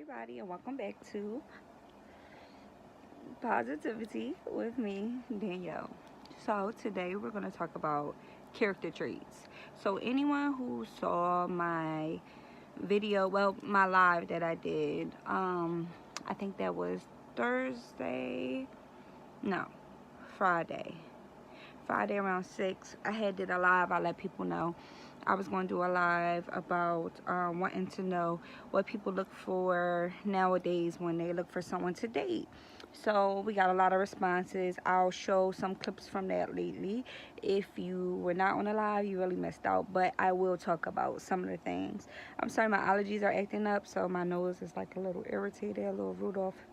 everybody, and welcome back to Positivity with me, Danielle. So, today we're going to talk about character traits. So, anyone who saw my video, well, my live that I did, I think that was Thursday, no, Friday. Friday around 6, I had did a live. I let people know I was going to do a live about wanting to know what people look for nowadays when they look for someone to date. So we got a lot of responses. I'll show some clips from that lately. If you were not on the live, you really missed out, but I will talk about some of the things. I'm sorry, my allergies are acting up, so my nose is like a little irritated, a little Rudolph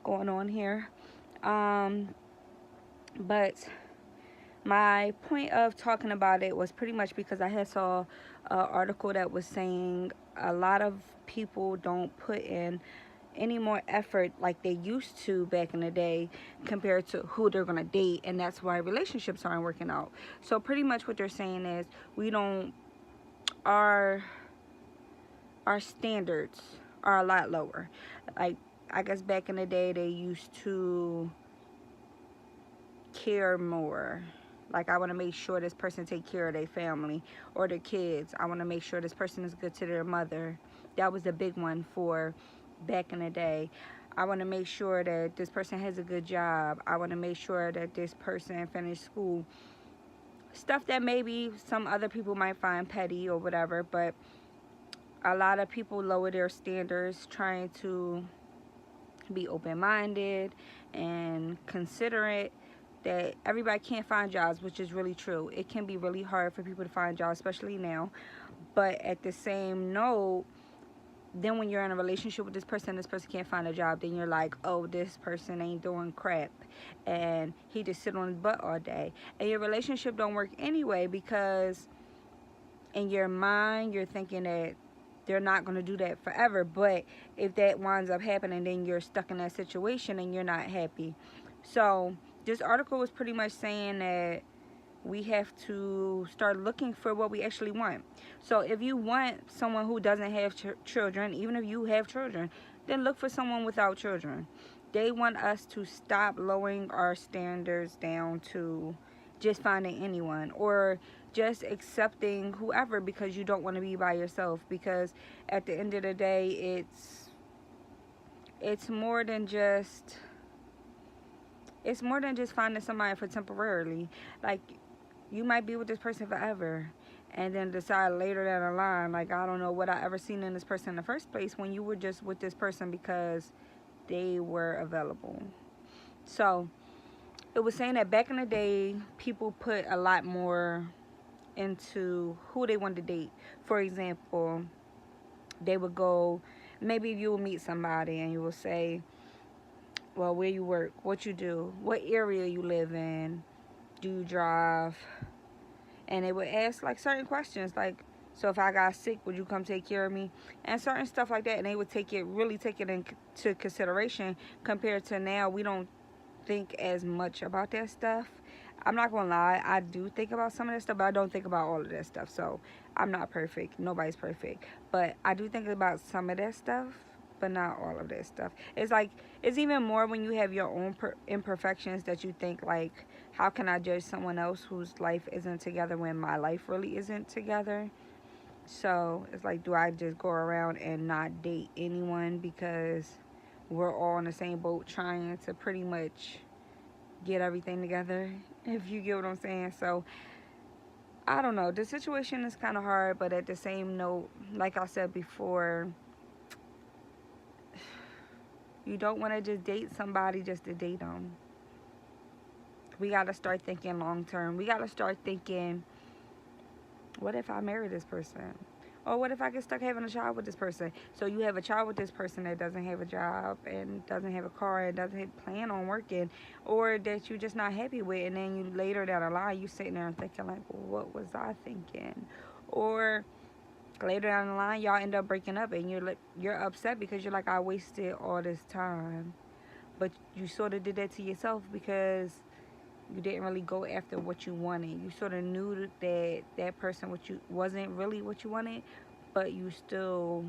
going on here. But my point of talking about it was pretty much because I had saw an article that was saying a lot of people don't put in any more effort like they used to back in the day compared to who they're gonna date, and that's why relationships aren't working out. So pretty much what they're saying is we don't our our standards are a lot lower. Like, I guess back in the day they used to care more. Like, I want to make sure this person take care of their family or their kids. I want to make sure this person is good to their mother. That was a big one for back in the day. I want to make sure that this person has a good job. I want to make sure that this person finished school. Stuff that maybe some other people might find petty or whatever, but a lot of people lower their standards trying to be open-minded and considerate. That everybody can't find jobs, which is really true. It can be really hard for people to find jobs, especially now. But at the same note, then when you're in a relationship with this person can't find a job, then you're like, oh, this person ain't doing crap, and he just sit on his butt all day, and your relationship don't work anyway, because in your mind you're thinking that they're not going to do that forever. But if that winds up happening, then you're stuck in that situation and you're not happy. So this article was pretty much saying that we have to start looking for what we actually want. So if you want someone who doesn't have children, even if you have children, then look for someone without children. They want us to stop lowering our standards down to just finding anyone, or just accepting whoever because you don't want to be by yourself. Because at the end of the day, it's more than just finding somebody for temporarily. Like, you might be with this person forever and then decide later down the line, like, I don't know what I ever seen in this person in the first place, when you were just with this person because they were available. So it was saying that back in the day, people put a lot more into who they wanted to date. For example, they would go, maybe you will meet somebody and you will say, well, where you work, what you do, what area you live in, do you drive? And they would ask like certain questions, like, so if I got sick, would you come take care of me? And certain stuff like that. And they would really take it into consideration. Compared to now, we don't think as much about that stuff. I'm not gonna lie, I do think about some of that stuff, but I don't think about all of that stuff. So I'm not perfect. Nobody's perfect. But I do think about some of that stuff, but not all of that stuff. It's like, it's even more when you have your own imperfections that you think like, how can I judge someone else whose life isn't together when my life really isn't together? So it's like, do I just go around and not date anyone because we're all in the same boat trying to pretty much get everything together, if you get what I'm saying? So I don't know, the situation is kind of hard, but at the same note, like I said before, you don't want to just date somebody just to date them. We got to start thinking long term. We got to start thinking, what if I marry this person? Or what if I get stuck having a child with this person? So you have a child with this person that doesn't have a job and doesn't have a car and doesn't plan on working, or that you're just not happy with, and then you later down the line, you sitting there and thinking like, well, what was I thinking? Or later down the line, y'all end up breaking up and you're upset because you're like, I wasted all this time. But you sort of did that to yourself because you didn't really go after what you wanted. You sort of knew that person wasn't really what you wanted, but you still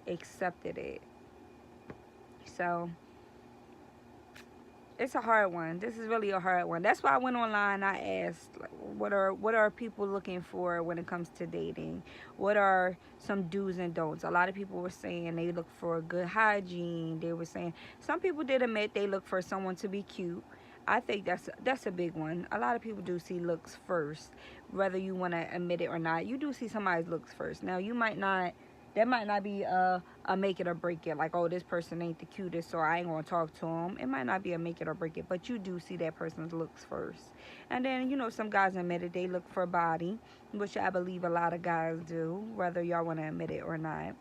accepted it. So it's a hard one. This is really a hard one. That's why I went online. I asked, like, what are people looking for when it comes to dating? What are some do's and don'ts? A lot of people were saying they look for good hygiene. They were saying some people did admit they look for someone to be cute. I think that's a big one. A lot of people do see looks first, whether you want to admit it or not. You do see somebody's looks first. Now you might not. That might not be a make it or break it. Like, oh, this person ain't the cutest, so I ain't gonna talk to him. It might not be a make it or break it, but you do see that person's looks first. And then, some guys admit it. They look for body, which I believe a lot of guys do, whether y'all want to admit it or not.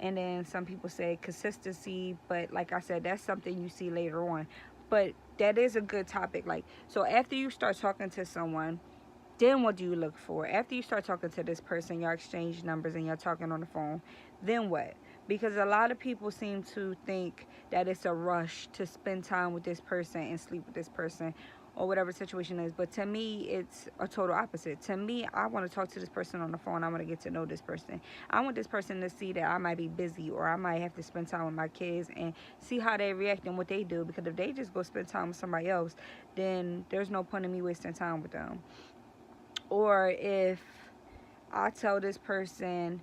And then some people say consistency, but like I said, that's something you see later on. But that is a good topic. Like, so after you start talking to someone, then what do you look for? After you start talking to this person, y'all exchange numbers and you're talking on the phone, then what? Because a lot of people seem to think that it's a rush to spend time with this person and sleep with this person or whatever the situation is. But to me, it's a total opposite. To me, I want to talk to this person on the phone. I want to get to know this person. I want this person to see that I might be busy or I might have to spend time with my kids and see how they react and what they do. Because if they just go spend time with somebody else, then there's no point in me wasting time with them. Or if I tell this person,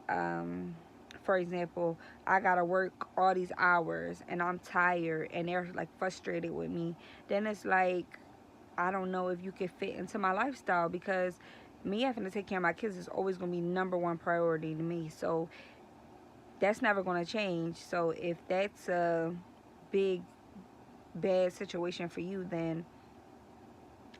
for example, I gotta work all these hours and I'm tired and they're like frustrated with me, then it's like, I don't know if you can fit into my lifestyle, because me having to take care of my kids is always gonna be number one priority to me. So that's never gonna change. So if that's a big bad situation for you, then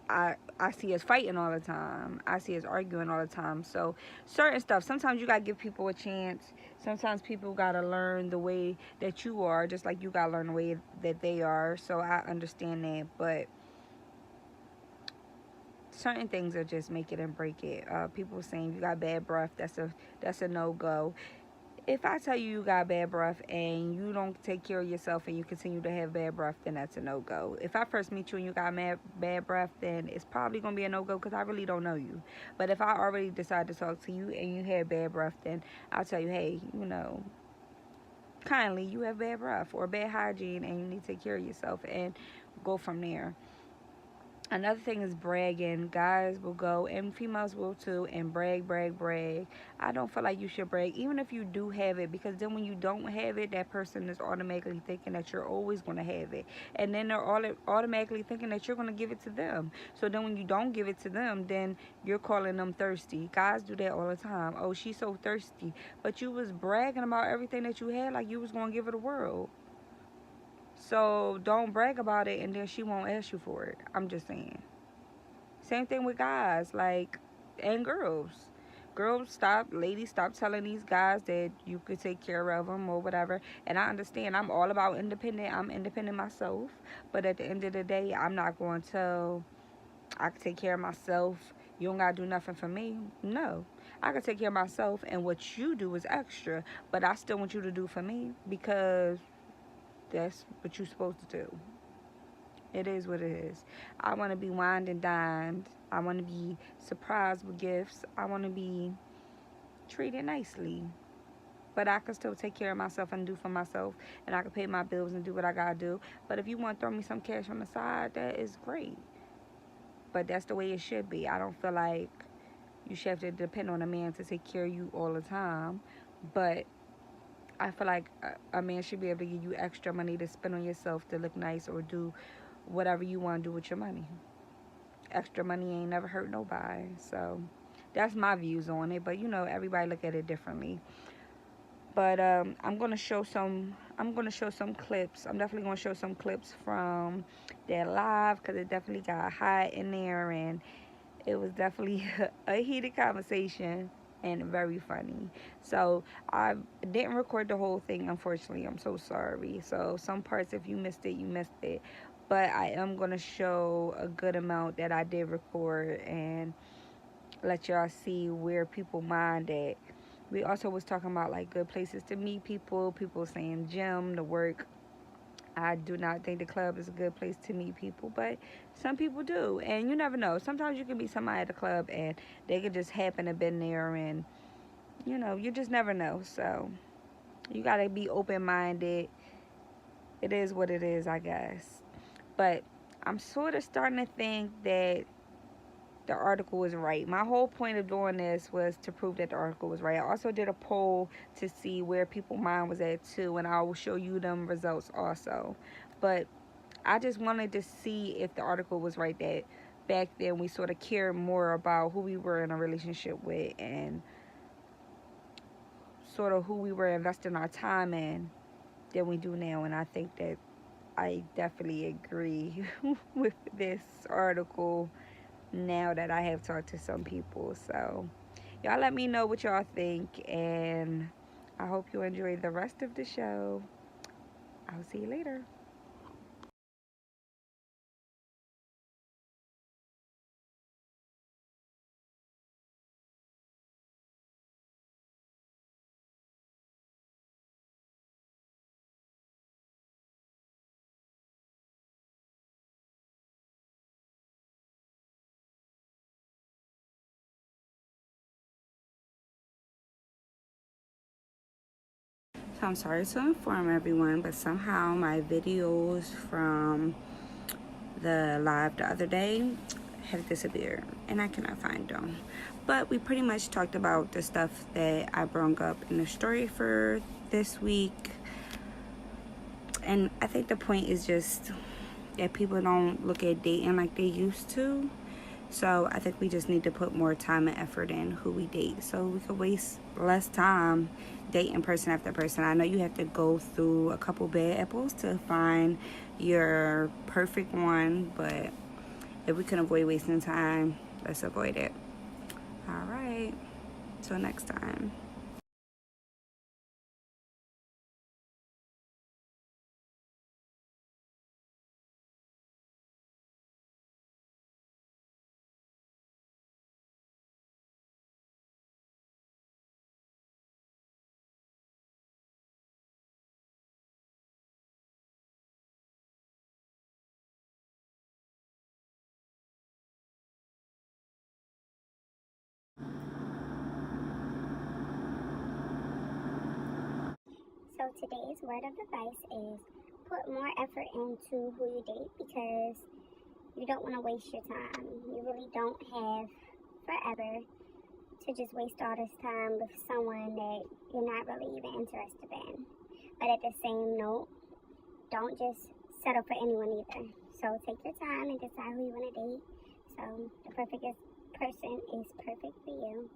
I see us fighting all the time. I see us arguing all the time. So certain stuff, sometimes you gotta give people a chance. Sometimes people gotta learn the way that you are, just like you gotta learn the way that they are. So I understand that, but certain things are just make it and break it. People saying you got bad breath, that's a no go. If I tell you got bad breath and you don't take care of yourself and you continue to have bad breath, then that's a no-go. If I first meet you and you got bad breath, then it's probably going to be a no-go because I really don't know you. But if I already decide to talk to you and you have bad breath, then I'll tell you, hey, kindly, you have bad breath or bad hygiene and you need to take care of yourself, and go from there. Another thing is bragging. Guys will go, and females will too, and brag, brag, brag. I don't feel like you should brag, even if you do have it, because then when you don't have it, that person is automatically thinking that you're always going to have it. And then they're automatically thinking that you're going to give it to them. So then when you don't give it to them, then you're calling them thirsty. Guys do that all the time. Oh, she's so thirsty. But you was bragging about everything that you had like you was going to give her the world. So don't brag about it and then she won't ask you for it. I'm just saying. Same thing with guys, like, and girls. Ladies, stop telling these guys that you could take care of them or whatever. And I understand, I'm all about independent. I'm independent myself. But at the end of the day, I'm not going to tell, I can take care of myself. You don't got to do nothing for me. No. I can take care of myself, and what you do is extra. But I still want you to do for me, because that's what you're supposed to do. It is what it is. I want to be wined and dined. I want to be surprised with gifts. I want to be treated nicely. But I can still take care of myself and do for myself. And I can pay my bills and do what I got to do. But if you want to throw me some cash on the side, that is great. But that's the way it should be. I don't feel like you should have to depend on a man to take care of you all the time. But I feel like a man should be able to give you extra money to spend on yourself, to look nice, or do whatever you want to do with your money. Extra money ain't never hurt nobody. So that's my views on it. But everybody look at it differently. But I'm gonna show some clips. I'm definitely gonna show some clips from their live, because it definitely got hot in there, and it was definitely a heated conversation. And very funny. So I didn't record the whole thing, unfortunately. I'm so sorry. So some parts, if you missed it, you missed it. But I am going to show a good amount that I did record and let y'all see where people mind at. We also was talking about like good places to meet people. People saying gym, to work. I do not think the club is a good place to meet people, but some people do. And you never know. Sometimes you can meet somebody at the club and they could just happen to been there, and you just never know. So you got to be open-minded. it is what it is, I guess. But I'm sort of starting to think that the article was right. My whole point of doing this was to prove that the article was right. I also did a poll to see where people's mind was at too, and I will show you them results also. But I just wanted to see if the article was right, that back then we sort of cared more about who we were in a relationship with and sort of who we were investing our time in than we do now. And I think that I definitely agree with this article now that I have talked to some people. So y'all let me know what y'all think, and I hope you enjoy the rest of the show. I'll see you later. So I'm sorry to inform everyone, but somehow my videos from the live the other day have disappeared and I cannot find them. But we pretty much talked about the stuff that I brought up in the story for this week. And I think the point is just that people don't look at dating like they used to. So I think we just need to put more time and effort in who we date, so we could waste less time dating person after person. I know you have to go through a couple bad apples to find your perfect one, but if we can avoid wasting time, let's avoid it. All right, till next time. So today's word of advice is put more effort into who you date, because you don't want to waste your time. You really don't have forever to just waste all this time with someone that you're not really even interested in. But at the same note, don't just settle for anyone either. So take your time and decide who you want to date. So the perfect person is perfect for you,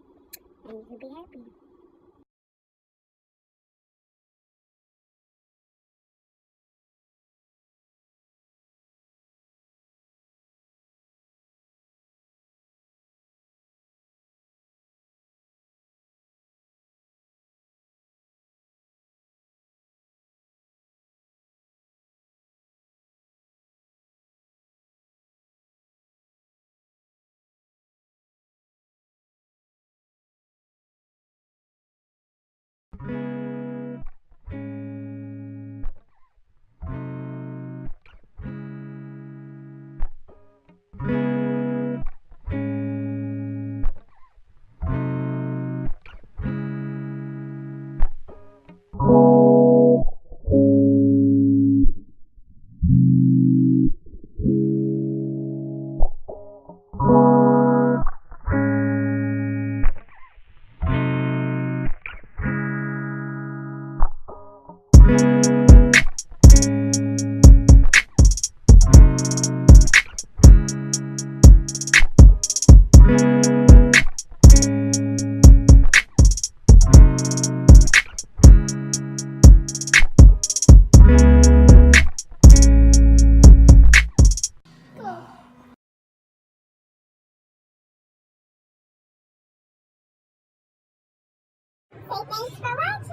and you can be happy. Say thanks for watching.